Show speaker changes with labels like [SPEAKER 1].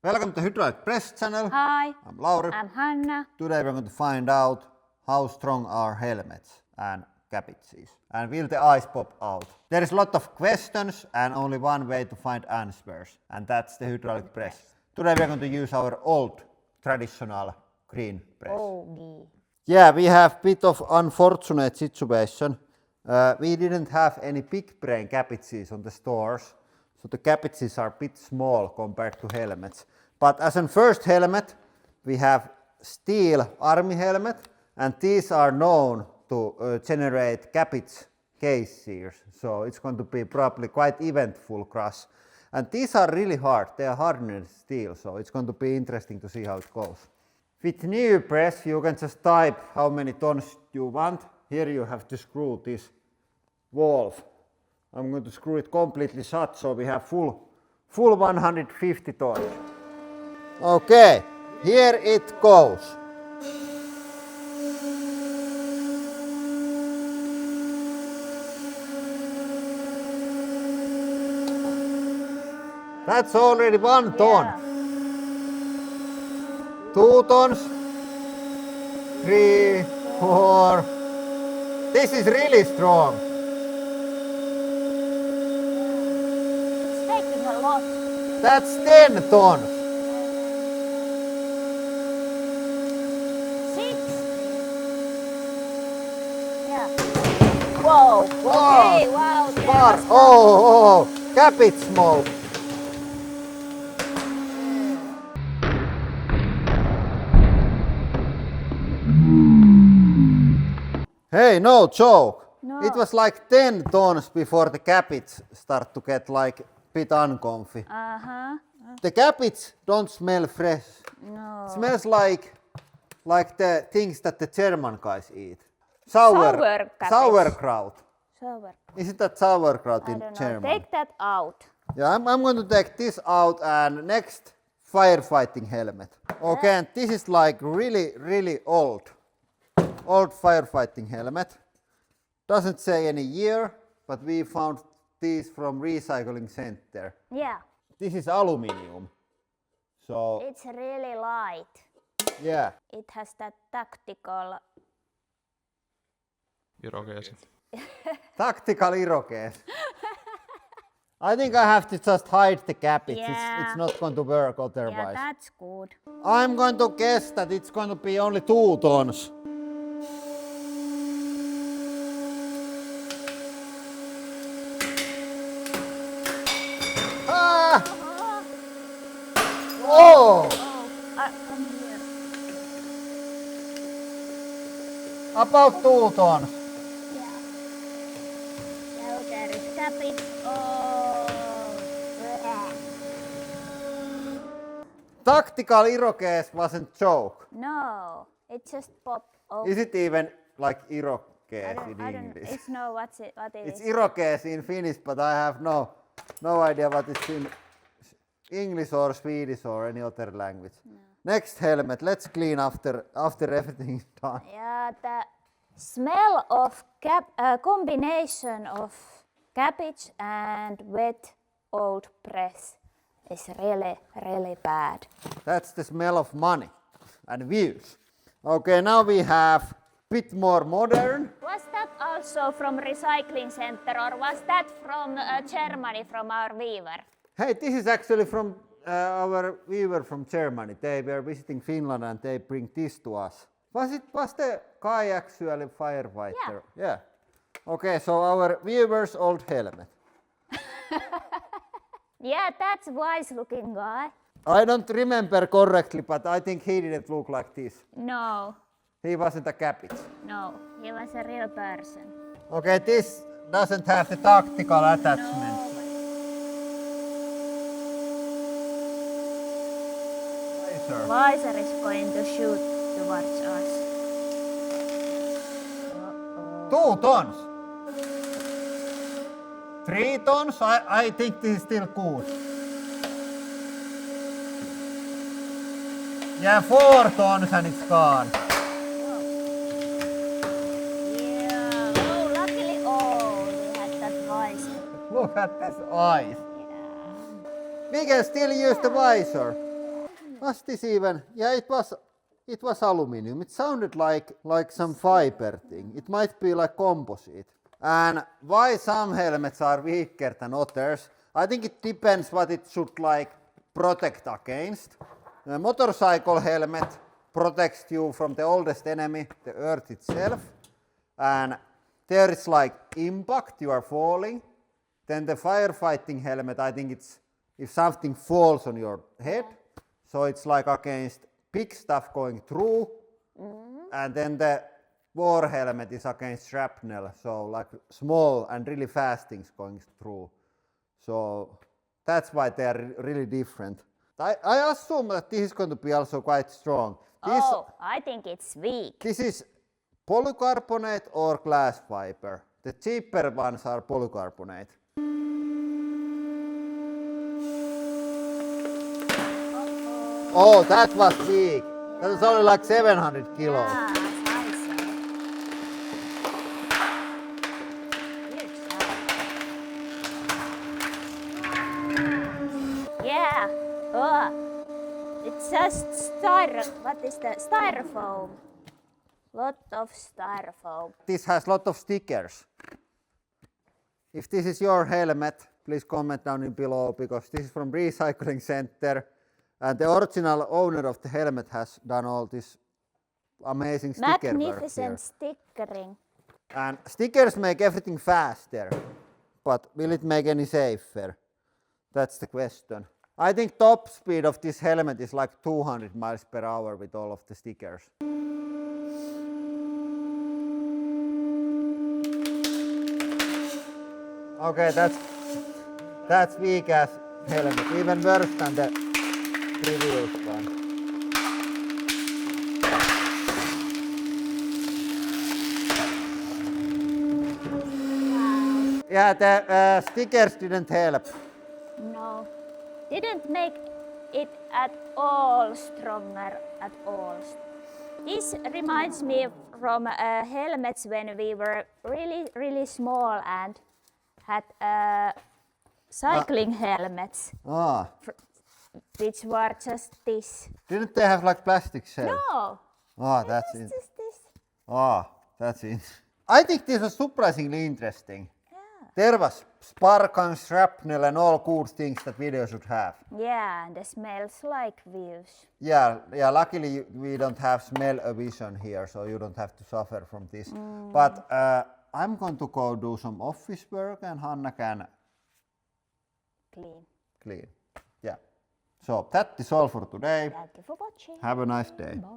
[SPEAKER 1] Welcome to Hydraulic Press channel.
[SPEAKER 2] Hi,
[SPEAKER 1] I'm Lauri.
[SPEAKER 2] I'm Hanna.
[SPEAKER 1] Today we're going to find out how strong are helmets and cabbages and will the ice pop out. There is a lot of questions and only one way to find answers, and that's the hydraulic press. Today we're going to use our old traditional green press.
[SPEAKER 2] Googly.
[SPEAKER 1] Yeah, we have bit of unfortunate situation. We didn't have any big brain cabbages on the stores, so the cabbages are a bit small compared to helmets. But as a first helmet, we have steel army helmet, and these are known to generate cabbage cases. So it's going to be probably quite eventful crash. And these are really hard. They are hardened steel, so it's going to be interesting to see how it goes. With new press, you can just type how many tons you want. Here you have to screw this valve. I'm going to screw it completely shut, so we have full 150 tons. Okay, here it goes. That's already 1 ton.
[SPEAKER 2] Yeah.
[SPEAKER 1] 2 tons, 3, 4. This is really strong.
[SPEAKER 2] It's taking a lot.
[SPEAKER 1] That's 10 tons.
[SPEAKER 2] 6. Yeah. Whoa. Okay. Wow. there
[SPEAKER 1] Far.
[SPEAKER 2] was
[SPEAKER 1] Oh, cabbage smoke. Hey, no joke.
[SPEAKER 2] No.
[SPEAKER 1] It was like 10 tons before the cabbage start to get like bit uncomfy.
[SPEAKER 2] Uh-huh.
[SPEAKER 1] The cabbage don't smell fresh.
[SPEAKER 2] No.
[SPEAKER 1] It smells like the things that the German guys eat. Sauerkraut.
[SPEAKER 2] Sour.
[SPEAKER 1] Isn't that sauerkraut
[SPEAKER 2] I
[SPEAKER 1] in
[SPEAKER 2] don't know.
[SPEAKER 1] German?
[SPEAKER 2] Take that out.
[SPEAKER 1] Yeah, I'm going to take this out, and next firefighting helmet. Okay, and this is like really old firefighting helmet. Doesn't say any year, but we found these from recycling center.
[SPEAKER 2] Yeah.
[SPEAKER 1] This is aluminium. So
[SPEAKER 2] It's really light.
[SPEAKER 1] yeah,
[SPEAKER 2] It has that tactical.
[SPEAKER 3] Irokeesi.
[SPEAKER 1] tactical irocase. I think I have to just hide the cabbage.
[SPEAKER 2] Yeah.
[SPEAKER 1] It's not going to work
[SPEAKER 2] Yeah,
[SPEAKER 1] otherwise.
[SPEAKER 2] that's good.
[SPEAKER 1] I'm going to guess that it's going to be only 2 tons. Ah! Oh!
[SPEAKER 2] Come here.
[SPEAKER 1] About 2 tons.
[SPEAKER 2] Yeah. Now there is cabbage. Oh.
[SPEAKER 1] Tactical irocase wasn't joke.
[SPEAKER 2] No, it just popped off.
[SPEAKER 1] Is it even like
[SPEAKER 2] I
[SPEAKER 1] irocase
[SPEAKER 2] don't,
[SPEAKER 1] in
[SPEAKER 2] I don't
[SPEAKER 1] English?
[SPEAKER 2] it's no what it
[SPEAKER 1] It's
[SPEAKER 2] is.
[SPEAKER 1] irocase in Finnish, but I have no idea what it's in English or Swedish or any other language. No. Next helmet, let's clean after everything is done.
[SPEAKER 2] Yeah, the smell of combination of cabbage and wet old press is really bad.
[SPEAKER 1] That's the smell of money and views. Okay, now we have bit more modern.
[SPEAKER 2] Was that also from recycling center or was that from Germany from our weaver?
[SPEAKER 1] Hey, this is actually from our viewer from Germany. They were visiting Finland and they bring this to us. Was the guy actually firefighter? Yeah. Okay, so our viewer's old helmet.
[SPEAKER 2] Yeah, that's wise looking guy.
[SPEAKER 1] I don't remember correctly, but I think he didn't look like this.
[SPEAKER 2] No,
[SPEAKER 1] He wasn't a cabbage.
[SPEAKER 2] no, he was a real person.
[SPEAKER 1] Okay, this doesn't have the tactical attachment. Laser.
[SPEAKER 2] Visor is going to shoot towards us.
[SPEAKER 1] 2 tons. 3 tons? I think this is still good. Yeah, 4 tons and it's gone.
[SPEAKER 2] Yeah. Oh, luckily, we had that visor.
[SPEAKER 1] Look at this eyes.
[SPEAKER 2] Yeah.
[SPEAKER 1] We can still use the visor. Was this even? Yeah, it was aluminium. It sounded like some fiber thing. It might be like composite. And why some helmets are weaker than others? I think it depends what it should like protect against. A motorcycle helmet protects you from the oldest enemy, the earth itself. And there it's like impact, you are falling. Then the firefighting helmet, I think it's if something falls on your head. So it's like against big stuff going through. And then the war helmet is against shrapnel. So like small and really fast things going through. So that's why they are really different. I assume that this is going to be also quite strong.
[SPEAKER 2] I think it's weak.
[SPEAKER 1] This is polycarbonate or glass fiber. The cheaper ones are polycarbonate. Oh, that was big. That was only like 700 kilos.
[SPEAKER 2] Yeah. It's just what is the styrofoam? Lot of styrofoam.
[SPEAKER 1] This has lot of stickers. If this is your helmet, please comment down below because this is from Recycling Center. And the original owner of the helmet has done all this amazing sticker work here.
[SPEAKER 2] Magnificent stickering.
[SPEAKER 1] And stickers make everything faster, but will it make any safer? That's the question. I think top speed of this helmet is like 200 miles per hour with all of the stickers. Okay, that's weak as helmet, even worse than the previous one. Yeah, the stickers didn't help.
[SPEAKER 2] No, didn't make it at all stronger at all. This reminds me from helmets when we were really small and had cycling helmets, which were just this.
[SPEAKER 1] Didn't they have like plastic shell?
[SPEAKER 2] No.
[SPEAKER 1] Oh, that's
[SPEAKER 2] it. Just this.
[SPEAKER 1] Oh, that's it. I think this was surprisingly interesting.
[SPEAKER 2] Yeah.
[SPEAKER 1] There was spark and shrapnel and all cool things that video should have.
[SPEAKER 2] Yeah, and it smells like views.
[SPEAKER 1] Yeah. Luckily we don't have smell vision here, so you don't have to suffer from this. But I'm going to go do some office work and Hanna can
[SPEAKER 2] Clean.
[SPEAKER 1] Yeah. So that is all for today.
[SPEAKER 2] Thank you for watching.
[SPEAKER 1] Have a nice day.
[SPEAKER 2] Bye.